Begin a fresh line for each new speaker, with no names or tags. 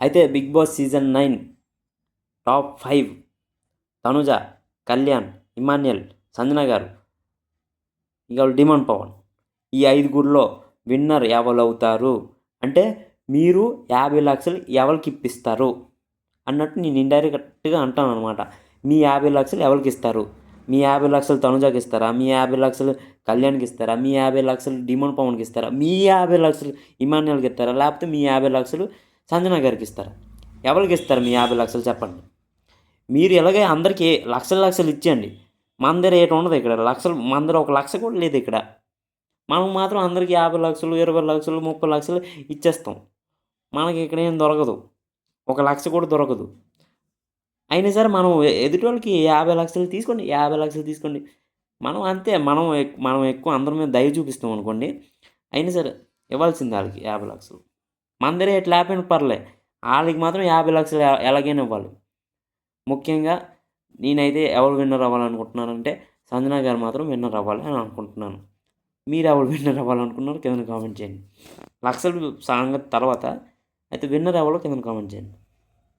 అయితే Bigg Boss season 9 top 5 Tanuja, Kalyan, Emmanuel, Sanjana garu, ఇక demand Pawan. ఈ 5గురిలో విన్నర్ ఎవరవుతారు అంటే మీరు 50 లక్షలు ఎవరికి ఇప్పిస్తారు అన్నట్టు నేను ఇండైరెక్ట్గా అంటాను అనమాట. మీ 50 లక్షలు ఎవరికి ఇస్తారు? మీ 50 లక్షలు తనుజాకి ఇస్తారా? మీ 50 లక్షలు కళ్యాణ్కి ఇస్తారా? మీ 50 లక్షలు డిమాండ్ పవన్కి ఇస్తారా? మీ 50 లక్షలు ఇమాన్యుయల్కి ఇస్తారా? లేకపోతే మీ 50 లక్షలు సంజన గారికి ఇస్తారా? ఎవరికి ఇస్తారు మీ 50 లక్షలు చెప్పండి. మీరు ఇలాగే అందరికీ లక్షలు లక్షలు ఇచ్చేయండి. మన దగ్గర ఏటి ఉండదు ఇక్కడ. లక్షలు మన దగ్గర 1 లక్ష కూడా లేదు ఇక్కడ. మనం మాత్రం అందరికీ 50 లక్షలు, 20 లక్షలు, 30 లక్షలు ఇచ్చేస్తాం. మనకి ఇక్కడ ఏం దొరకదు. 1 లక్ష కూడా దొరకదు. అయినా సరే మనం ఎదుటోళ్ళకి 50 లక్షలు తీసుకోండి, 50 లక్షలు తీసుకోండి. మనం అంతే. మనం ఎక్కువ అందరి మీద దయ చూపిస్తాం అనుకోండి. అయినా సరే ఇవ్వాల్సిందే ఆళ్ళకి 50 లక్షలు. మన దగ్గర ఎటు లేకపోయినా పర్లే. ఆళ్ళకి మాత్రం 50 లక్షలు ఎలాగైనా ఇవ్వాలి. ముఖ్యంగా నేనైతే ఎవరు విన్నర్ అవ్వాలనుకుంటున్నానంటే సంజన గారు మాత్రం విన్నర్ అవ్వాలి అని అనుకుంటున్నాను. మీరు ఎవరు విన్నర్ అవ్వాలనుకున్నారో కిందన కామెంట్ చేయండి. లక్షల సంగతి తర్వాత అయితే విన్నర్ ఎవరో కిందన కామెంట్ చేయండి.